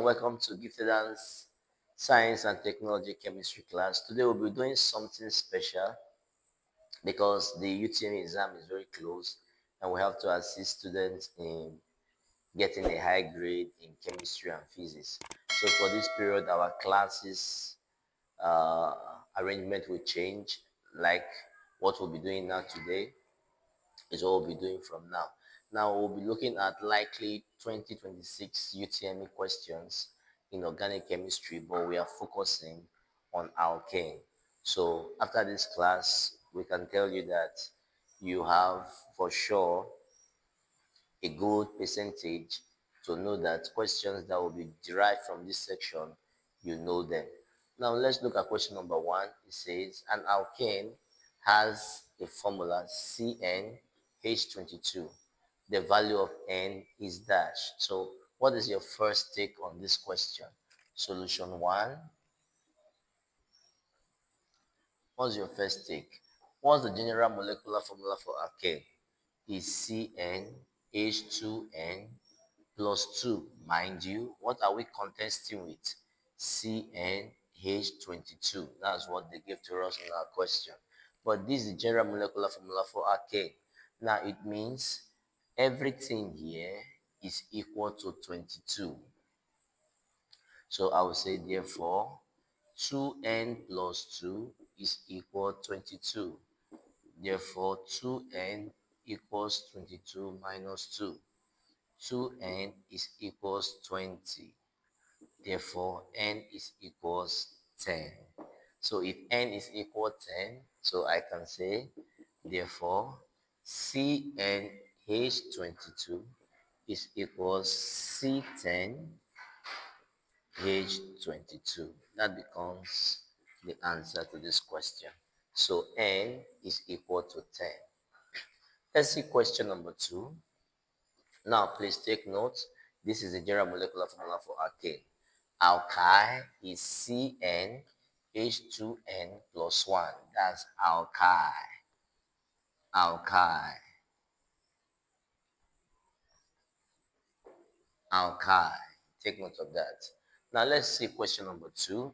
and welcome to Gifted Hands Science and Technology Chemistry class. Today we'll be doing something special because the UTME exam is very close and we have to assist students in getting a high grade in chemistry and physics. So for this period, our classes uh, arrangement will change, like what we'll be doing now today is what we'll be doing from now. Now we'll be looking at likely 2026 UTME questions in organic chemistry, but we are focusing on alkane. So after this class, we can tell you that you have for sure a good percentage to know that questions that will be derived from this section, you know them. Now let's look at question number one. It says an alkane has a formula CnH22. The value of N is dash. So what is your first take on this question? Solution one. What's your first take? What's the general molecular formula for alkane? Is CnH2n plus 2. Mind you, what are we contesting with? CnH22. That's what they gave to us in our question. But this is the general molecular formula for alkane. Now it means everything here is equal to 22. So I will say therefore 2n plus 2 is equal 22. Therefore 2n equals 22 minus 2. 2n is equals 20. Therefore, n is equals 10. So if n is equal 10, so I can say, therefore, CnH22 is equals C10H22. That becomes the answer to this question. So n is equal to 10. Let's see question number 2. Now, please take note. This is the general molecular formula for alkane. Alkyl is CnH2n plus 1. That's alkyl. Alkyl. Alkyl. Take note of that. Now, let's see question number 2.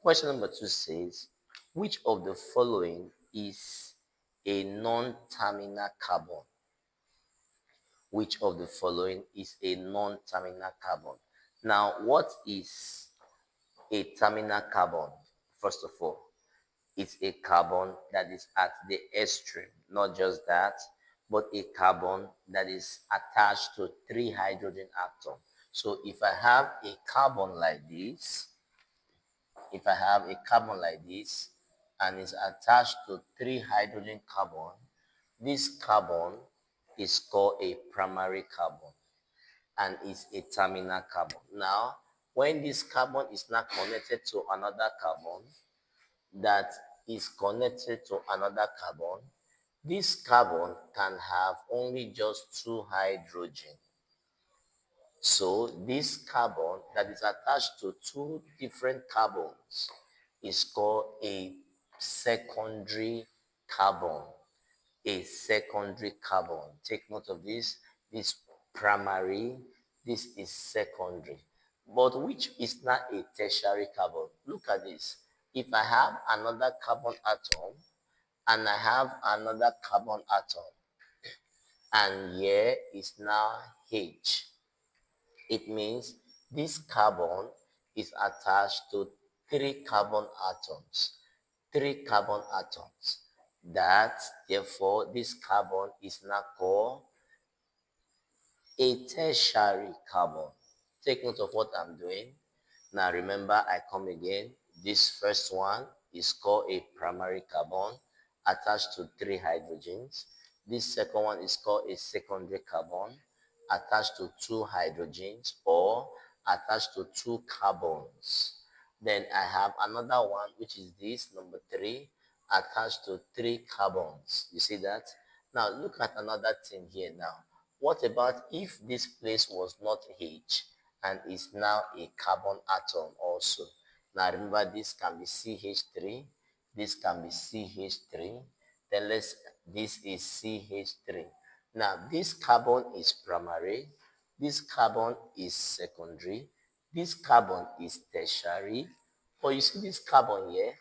Question number 2 says, which of the following is a non-terminal carbon? Which of the following is a non-terminal carbon? Now, what is a terminal carbon? First of all, it's a carbon that is at the extreme. Not just that, but a carbon that is attached to 3 hydrogen atoms. So if I have a carbon like this, and it's attached to 3 hydrogen carbon, this carbon is called a primary carbon and is a terminal carbon. Now, when this carbon is not connected to another carbon that is connected to another carbon, this carbon can have only just 2 hydrogen. So this carbon that is attached to 2 different carbons is called a secondary carbon. A secondary carbon. Take note of this. This primary, this is secondary. But which is not a tertiary carbon? Look at this. If I have another carbon atom and I have another carbon atom, and here is now H, it means this carbon is attached to 3 carbon atoms. 3 carbon atoms. That, therefore, this carbon is now called a tertiary carbon. Take note of what I'm doing. Now remember, I come again. This first one is called a primary carbon attached to 3 hydrogens. This second one is called a secondary carbon attached to 2 hydrogens or attached to 2 carbons. Then I have another one, which is this, number 3, attached to 3 carbons. You see that? Now look at another thing here now. What about if this place was not H and is now a carbon atom also? Now remember, this can be CH3, this can be CH3, then this is CH3. Now this carbon is primary, this carbon is secondary, This carbon is tertiary, but you see this carbon here,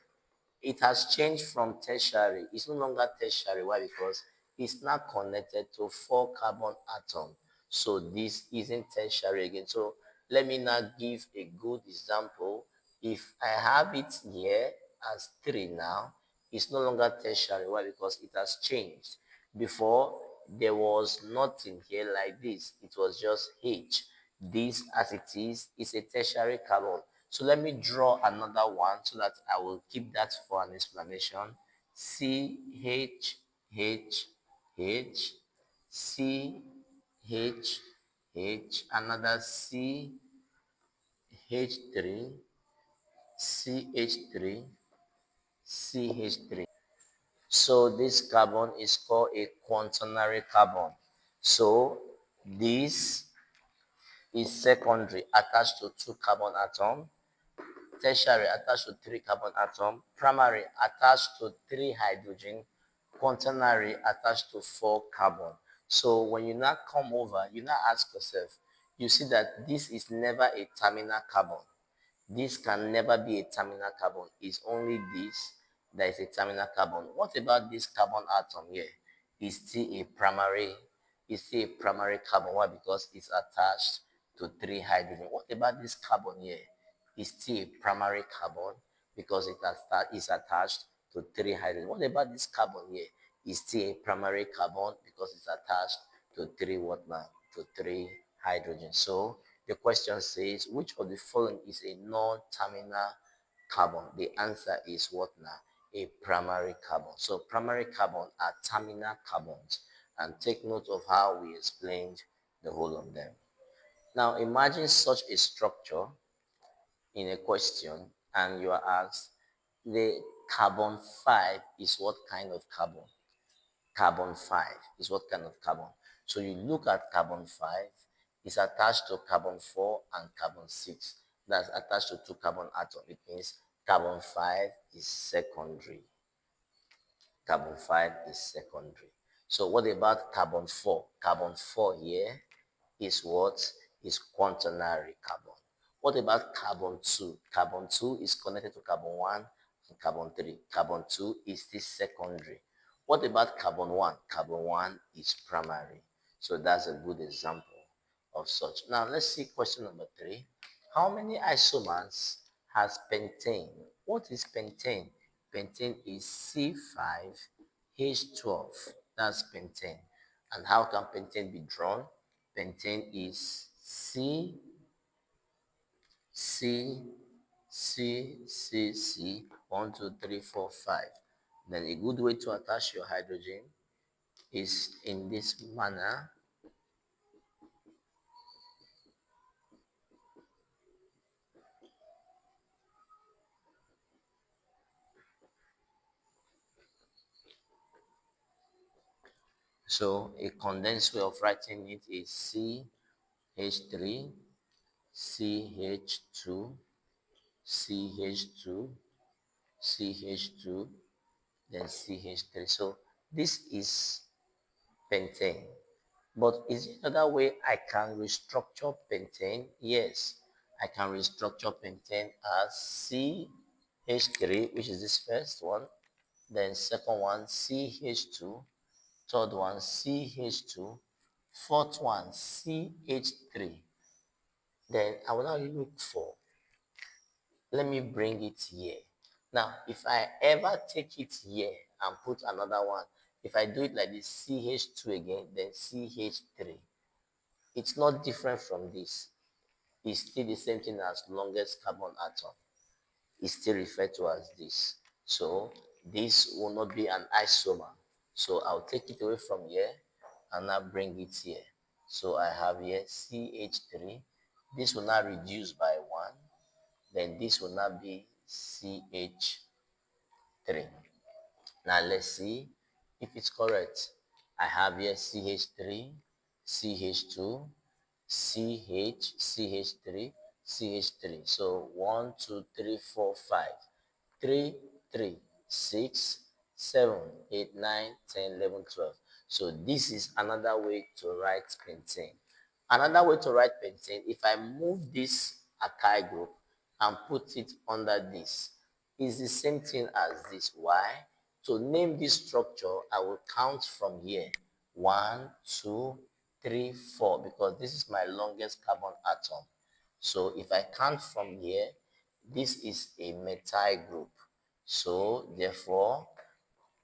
it has changed from tertiary. It's no longer tertiary. Why? Because it's now connected to 4 carbon atoms. So this isn't tertiary again. So let me now give a good example. If I have it here as 3 now, it's no longer tertiary. Why? Because it has changed. Before, there was nothing here like this. It was just H. This, as it is a tertiary carbon. So let me draw another one so that I will keep that for an explanation. C, H, H, H, C, H, H, another C, H3, CH3, CH3. So this carbon is called a quaternary carbon. So this is secondary attached to 2 carbon atoms, tertiary attached to 3 carbon atoms, primary attached to 3 hydrogen, quaternary attached to 4 carbon. So when you now come over, you now ask yourself, you see that this is never a terminal carbon. This can never be a terminal carbon. It's only this that is a terminal carbon. What about this carbon atom here? It's still a primary, it's still a primary carbon. Why? Because it's attached to 3 hydrogen. What about this carbon here? It's still a primary carbon because is attached to 3 hydrogen. What about this carbon here? It's still a primary carbon because it's attached to 3 what now? To 3 hydrogen. So the question says, which of the following is a non-terminal carbon? The answer is what now? A primary carbon. So primary carbon are terminal carbons. And take note of how we explained the whole of them. Now imagine such a structure in a question and you are asked, the carbon 5 is what kind of carbon? Carbon 5 is what kind of carbon? So you look at carbon 5, it's attached to carbon 4 and carbon 6. That's attached to 2 carbon atoms. It means carbon 5 is secondary. Carbon 5 is secondary. So what about carbon 4? Carbon 4 here is what? Is quaternary carbon. What about carbon 2? Carbon 2 is connected to carbon 1 and carbon 3. Carbon 2 is this secondary. What about carbon 1? Carbon 1 is primary. So that's a good example of such. Now let's see question number 3. How many isomers has pentane? What is pentane? Pentane is C5H12. That's pentane. And how can pentane be drawn? Pentane is C, C, C, C, C, 1, 2, 3, 4, 5. Then a good way to attach your hydrogen is in this manner. So a condensed way of writing it is CH3, CH2, CH2, CH2, then CH3. So this is pentane. But is it another way I can restructure pentane? Yes, I can restructure pentane as CH3, which is this first one, then second one CH2, third one CH2, fourth one CH3. Then I will now look for, let me bring it here. Now, if I ever take it here and put another one, if I do it like this, CH2 again, then CH3, it's not different from this. It's still the same thing as longest carbon atom. It's still referred to as this. So this will not be an isomer. So I'll take it away from here and now bring it here. So I have here CH3. This will now reduce by 1. Then this will now be CH3. Now let's see if it's correct. I have here CH3, CH2, CH, CH3, CH3. So 1, 2, 3, 4, 5. 3, 3, 6, 7, 8, 9, 10, 11, 12. So this is another way to write pentane. Another way to write pentane, if I move this alkyl group and put it under this. It's the same thing as this. Why? To name this structure, I will count from here. 1, 2, 3, 4, because this is my longest carbon atom. So if I count from here, this is a methyl group. So therefore,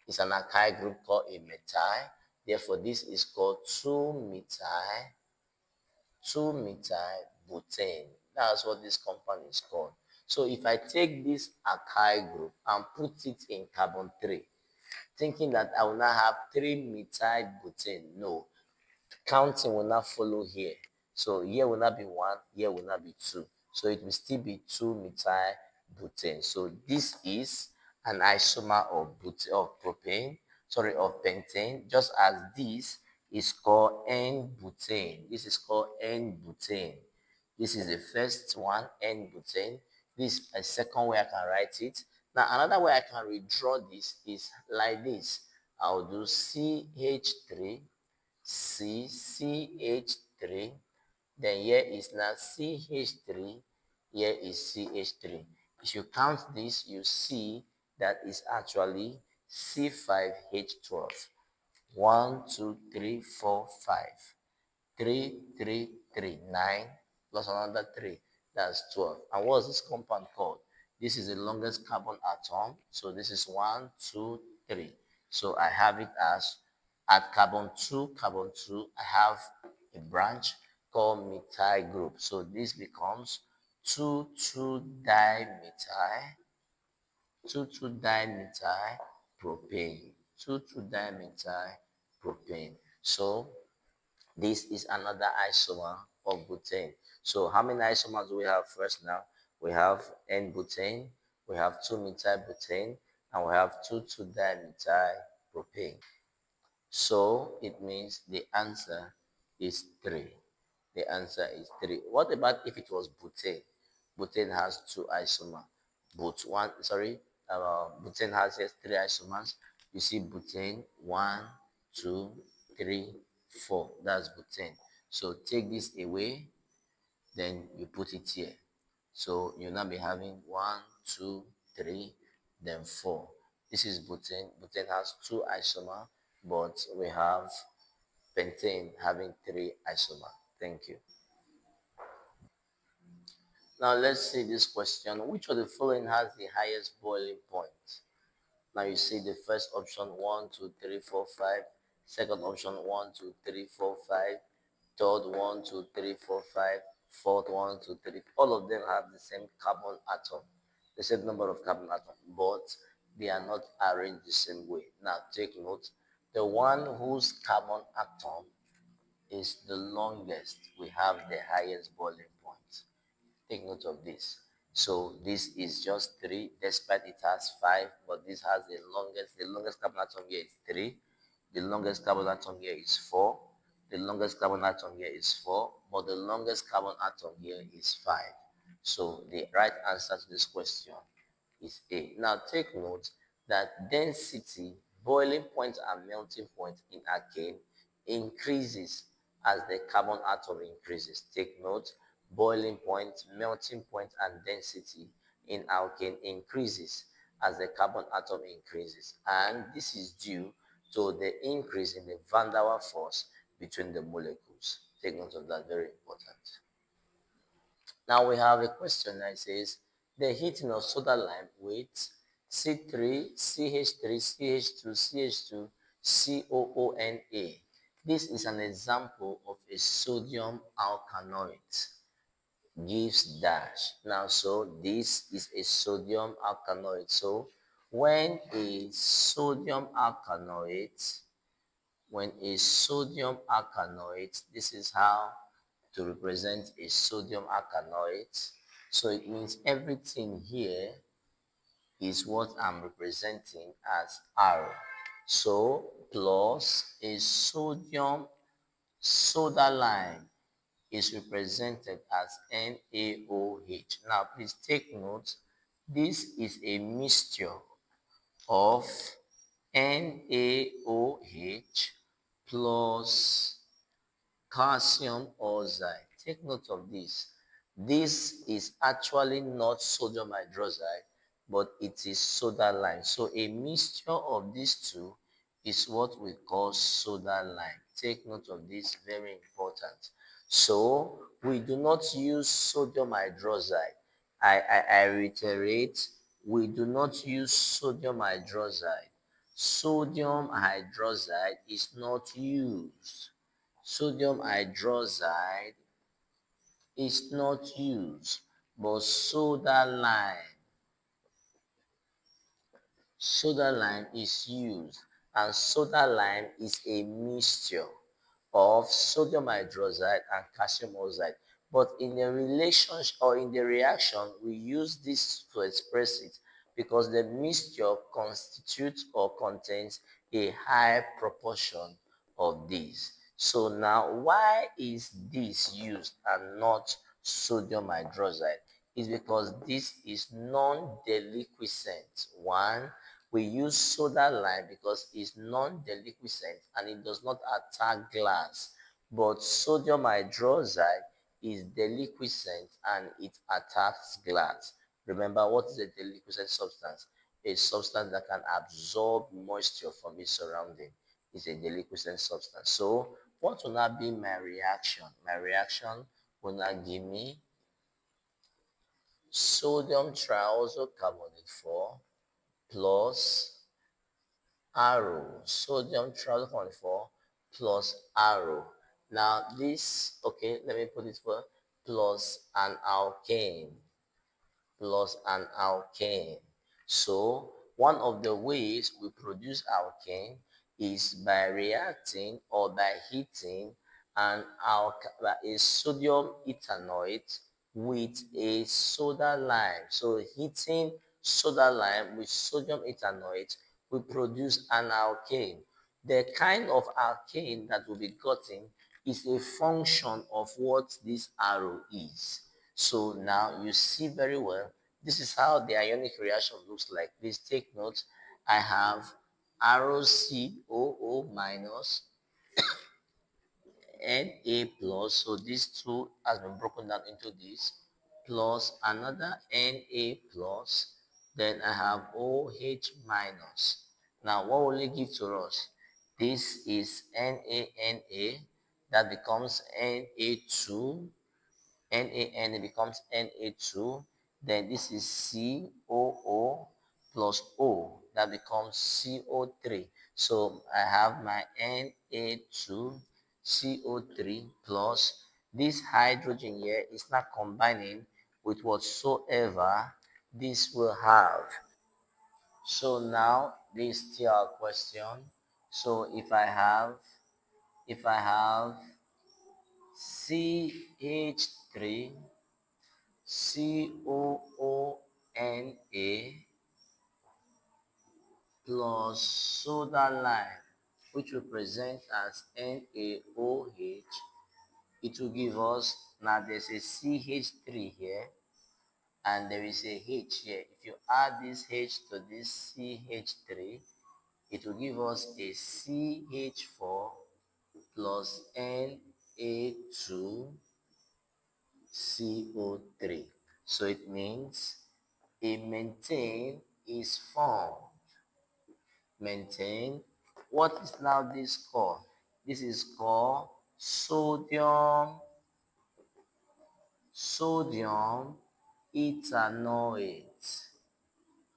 it's an alkyl group called a methyl. Therefore, this is called 2-methyl butane. That's what this compound is called. So if I take this alkyl group and put it in carbon 3, thinking that I will now have 3-methyl butane. No, counting will not follow here. So here will not be 1, here will not be 2. So it will still be 2-methyl butane. So this is an isomer of propane, sorry, of pentane, just as this is called N-butane. This is called N-butane. This is the first one, N-butane. This is a second way I can write it. Now another way I can redraw this is like this. I'll do CH3 CH3, then here is now CH3, here is CH3. If you count this, you see that is actually C5H12. 1, 2, 3, 4, 5. 3, 3, 3, 9, plus another 3. That's 12. And what is this compound called? This is the longest carbon atom. So this is 1, 2, 3. So I have it as at carbon 2, I have a branch called methyl group. So this becomes 2,2-dimethyl, 2,2-dimethyl propane, 2,2-dimethyl propane. So this is another isomer of butane. So how many isomers do we have first now? We have N-butane, we have 2-methyl butane, and we have 2,2-dimethyl propane. So it means the answer is 3. The answer is 3. What about if it was butane? Butane has 2 isomers. Butane has just 3 isomers. You see butane, 1, 2, 3, 4. That's butane. So take this away, then you put it here. So you'll now be having 1, 2, 3, then 4. This is butane. Butane has 2 isomers, but we have pentane having 3 isomers. Thank you. Now let's see this question. Which of the following has the highest boiling point? Now you see the first option 1, 2, 3, 4, 5. Second option 1, 2, 3, 4, 5. Third 1, 2, 3, 4, 5. Fourth 1, 2, 3. All of them have the same carbon atom, the same number of carbon atom, but they are not arranged the same way. Now take note. The one whose carbon atom is the longest, we have the highest boiling point. Take note of this. So this is just 3, despite it has 5, but this has the longest. The longest carbon atom here is 3. The longest carbon atom here is 4. The longest carbon atom here is 4, but the longest carbon atom here is 5. So the right answer to this question is A. Now take note that density, boiling point and melting point in alkane increases as the carbon atom increases. Take note, boiling point, melting point, and density in alkane increases as the carbon atom increases. And this is due to the increase in the van der Waals force between the molecules. Take note of that, very important. Now we have a question that says, the heating of soda lime with C3, CH3, CH2, CH2, COONA. This is an example of a sodium alkanoate. Gives dash. Now, so this is a sodium alkanoate. So when a sodium alkanoate, this is how to represent a sodium alkanoate. So it means everything here is what I'm representing as R. So plus a sodium soda lime is represented as NaOH. Now please take note, this is a mixture of NaOH plus calcium oxide. Take note of this. This is actually not sodium hydroxide, but it is soda lime. So a mixture of these two is what we call soda lime. Take note of this, very important. So we do not use sodium hydroxide. I reiterate, we do not use sodium hydroxide. Sodium hydroxide is not used. Sodium hydroxide is not used, but soda lime. Soda lime is used, and soda lime is a mixture of sodium hydroxide and calcium oxide. But in the relationship or in the reaction, we use this to express it because the mixture constitutes or contains a high proportion of these. So now, why is this used and not sodium hydroxide? Is because this is non-deliquescent. One, we use soda lime because it's non-deliquescent and it does not attack glass. But sodium hydroxide is deliquescent and it attacks glass. Remember, what is a deliquescent substance? A substance that can absorb moisture from its surrounding is a deliquescent substance. So, what will now be my reaction? My reaction will now give me sodium triazocarbonate 4 plus arrow, sodium triazocarbonate 4 plus arrow. Now this, okay, let me put it for plus an alkane, plus an alkane. So one of the ways we produce alkane is by reacting or by heating a sodium ethanoate with a soda lime. So heating soda lime with sodium ethanoate will produce an alkane. The kind of alkane that will be gotten is a function of what this arrow is. So now you see very well, this is how the ionic reaction looks like. Please take note. I have arrow COO minus Na plus, so these two has been broken down into this, plus another Na plus, then I have OH minus. Now what will it give to us? This is NaNa, that becomes Na2, NaN becomes Na2, then this is COO plus O, that becomes CO3. So I have my Na2 CO3 plus this hydrogen here is not combining with whatsoever this will have. So now this is still our question. So if I have CH3 COONA plus soda lime, which we present as NaOH, it will give us, now there's a CH3 here and there is a H here. If you add this H to this CH3, it will give us a CH4 plus Na2 CO3. So it means a mentane is formed. Mentane. What is now this called? This is called sodium ethanoate.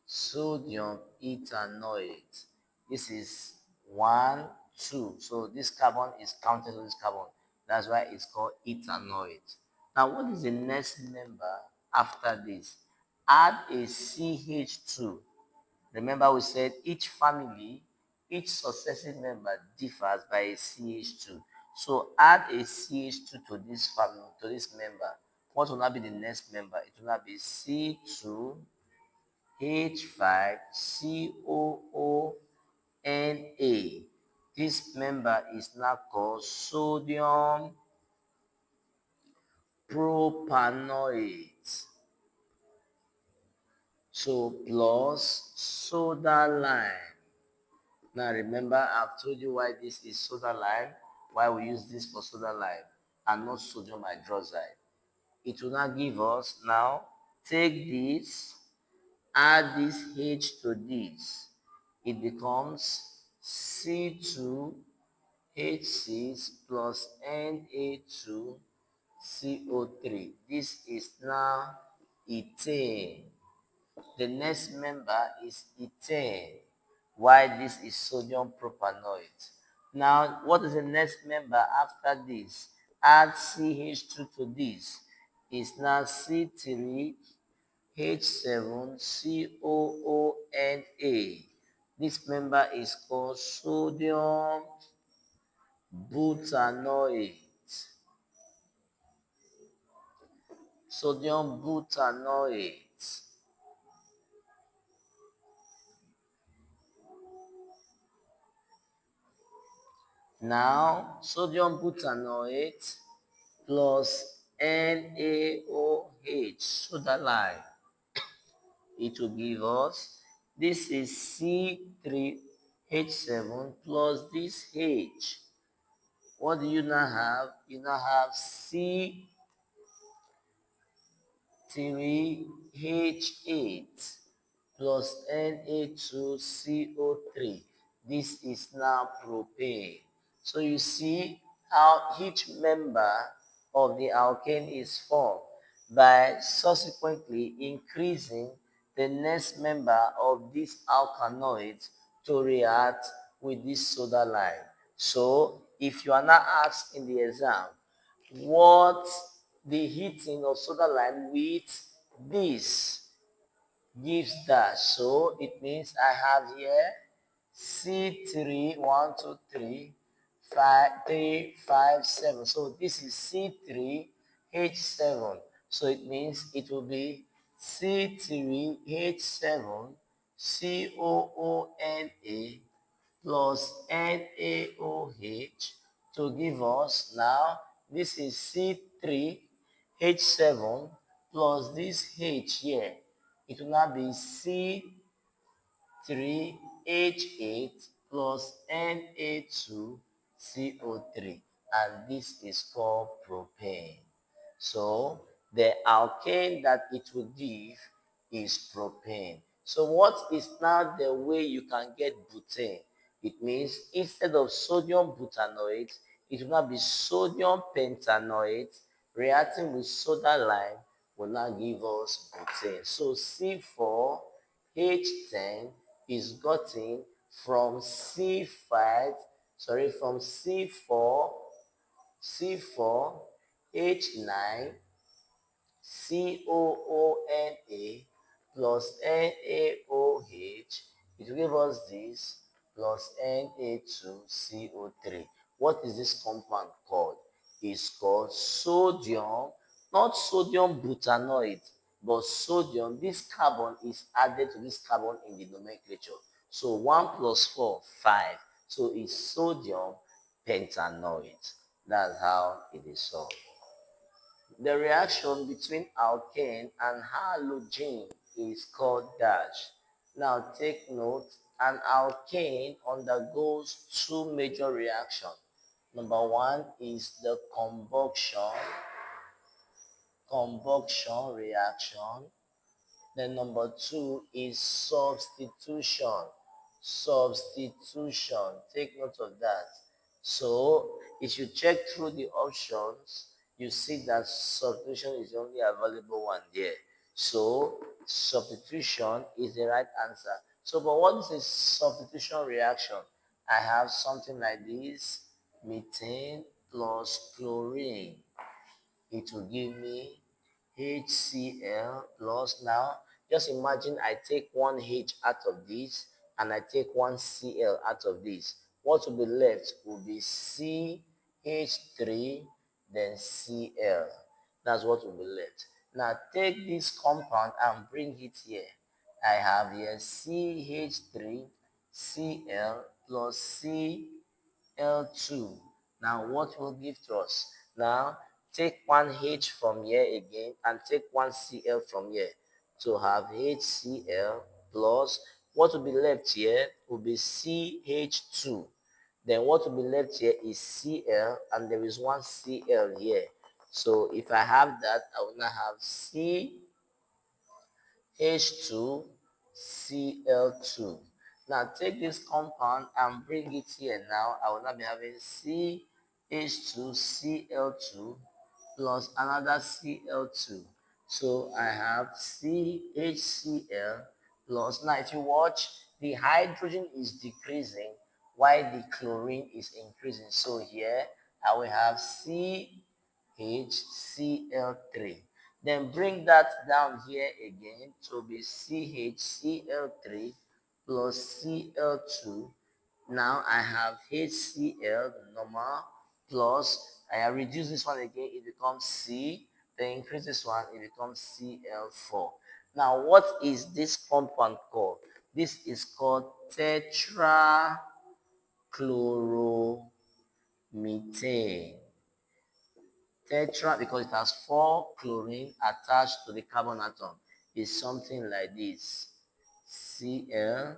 Sodium ethanoate. This is 1, 2. So this carbon is counted to this carbon. That's why it's called ethanoate. Now, what is the next member after this? Add a CH2. Remember, we said each family, each successive member differs by a CH2. So add a CH2 to this family, to this member. What will not be the next member? It will not be C2H5COONA. This member is now called sodium propanoate. So plus soda lime. Now remember, I've told you why this is soda lime, why we use this for soda lime and not sodium hydroxide. it will not give us, now take this, add this H to this, it becomes C2H6 plus Na2CO3. This is now ethane. The next member is ethane, while this is sodium propanoate. Now, what is the next member after this? Add CH2 to this. It's now C3H7COONA. This member is called sodium butanoate. Sodium butanoate. Now, sodium butanoate plus NaOH, soda lime, it will give us, this is C3H7 plus this H. What do you now have? You now have C3H8 plus Na2CO3. This is now propane. So you see how each member of the alkane is formed by subsequently increasing the next member of this alkanoid to react with this soda lime. So if you are not asked in the exam what the heating of soda lime with this gives that. So it means I have here C3, 1, 2, 3, 5, 3, 5, 7. So this is C3H7. So it means it will be C3H7 COONA plus NaOH to give us, now this is C3H7 plus this H here. It will now be C3H8 plus Na2CO3, and this is called propane. So the alkane that it will give is propane. So what is now the way you can get butane? It means instead of sodium butanoate, it will now be sodium pentanoate reacting with soda lime will now give us butane. So C4H10 is gotten from C4H9 COONA plus NaOH. It will give us this plus Na2CO3. What is this compound called? It's called sodium, not sodium butanoate, but sodium. This carbon is added to this carbon in the nomenclature. So 1 plus 4, 5. So it's sodium pentanoate. That's how it is solved. The reaction between alkane and halogen is called dash. Now take note, an alkane undergoes two major reactions. Number one is the combustion reaction. Then number two is substitution. Substitution. Take note of that. So if you check through the options, you see that substitution is the only available one there. So substitution is the right answer. So but what is a substitution reaction? I have something like this: methane plus chlorine. It will give me HCl plus, now just imagine I take one H out of this and I take one Cl out of this. What will be left will be CH3 then Cl. That's what will be left. Now take this compound and bring it here. I have here CH3 Cl plus Cl2. Now what will give to us? Now take one H from here again and take one Cl from here to have HCl plus, what will be left here will be CH2. Then what will be left here is Cl, and there is one Cl here. So if I have that, I will now have CH2Cl2. Now take this compound and bring it here now. I will now be having CH2Cl2 plus another Cl2. So I have CHCl plus, now if you watch, the hydrogen is decreasing while the chlorine is increasing. So here I will have CHCl3. Then bring that down here again to be CHCl3 plus Cl2. Now I have HCl normal plus, I reduce this one again, it becomes C. Then increase this one, it becomes Cl4. Now what is this compound called? This is called tetrachloromethane. Tetra, because it has 4 chlorine attached to the carbon atom, is something like this: Cl,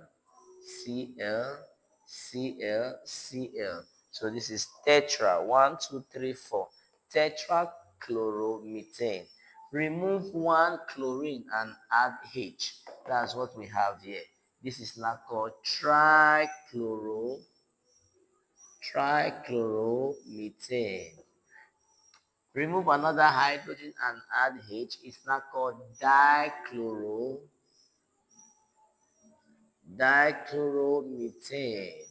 Cl, Cl, Cl. So this is tetra. 1, 2, 3, 4. Tetrachloromethane. Remove 1 chlorine and add H. That's what we have here. This is now called trichloromethane. Remove another hydrogen and add H. It's now called dichloromethane.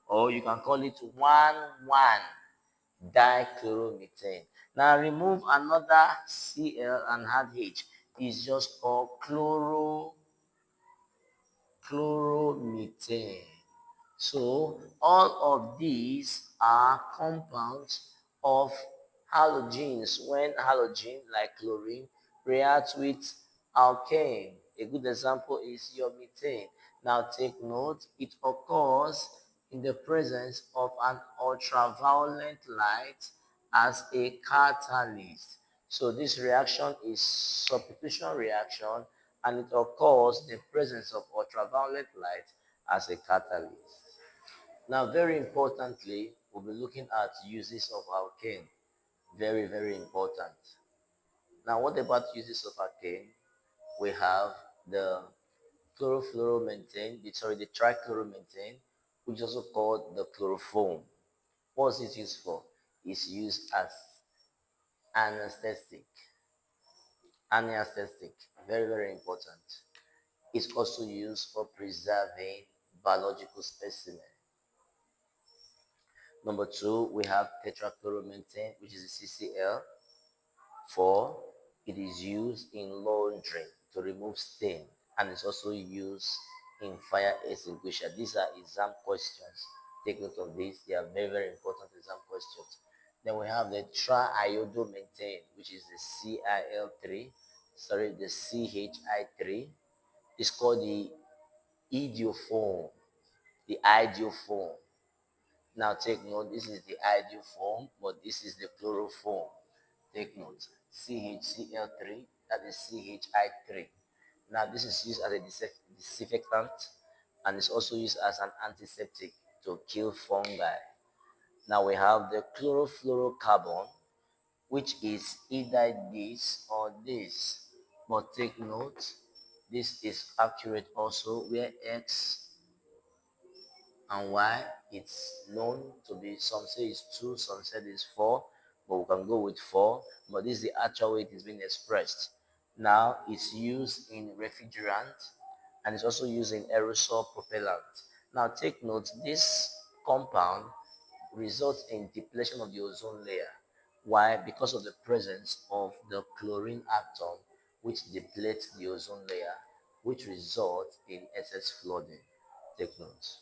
Or you can call it 1,1-dichloromethane. Now remove another Cl and add H. It's just called chloromethane. So all of these are compounds of halogens. When halogen, like chlorine, reacts with alkane, a good example is your methane. Now take note, it occurs in the presence of an ultraviolet light as a catalyst. So this reaction is substitution reaction, and it occurs in the presence of ultraviolet light as a catalyst. Now, very importantly, we'll be looking at uses of alkane. Very, very important. Now, what about uses of alkane? We have the the trichloromethane, which is also called the chloroform. What is it used for? It's used as anesthetic. Anesthetic, very, very important. It's also used for preserving biological specimens. Number 2, we have tetrachloromethane, which is a CCl. 4, it is used in laundry to remove stain, and it's also used in fire extinguisher. These are exam questions. Take note of this. They are very, very important exam questions. Then we have the triiodomethane, which is the the CHI3. It's called the idiophone. The idiophone. Now take note, this is the ideal form, but this is the chloroform. Take note, CHCl3, that is CHI3. Now this is used as a disinfectant, and it's also used as an antiseptic to kill fungi. Now we have the chlorofluorocarbon, which is either this or this. But take note, this is accurate also, where X and Y, it's known to be, some say it's 2, some say it's 4, but we can go with 4. But this is the actual way it is being expressed. Now it's used in refrigerant, and it's also used in aerosol propellant. Now take note, this compound results in depletion of the ozone layer. Why? Because of the presence of the chlorine atom, which depletes the ozone layer, which results in excess flooding. Take note.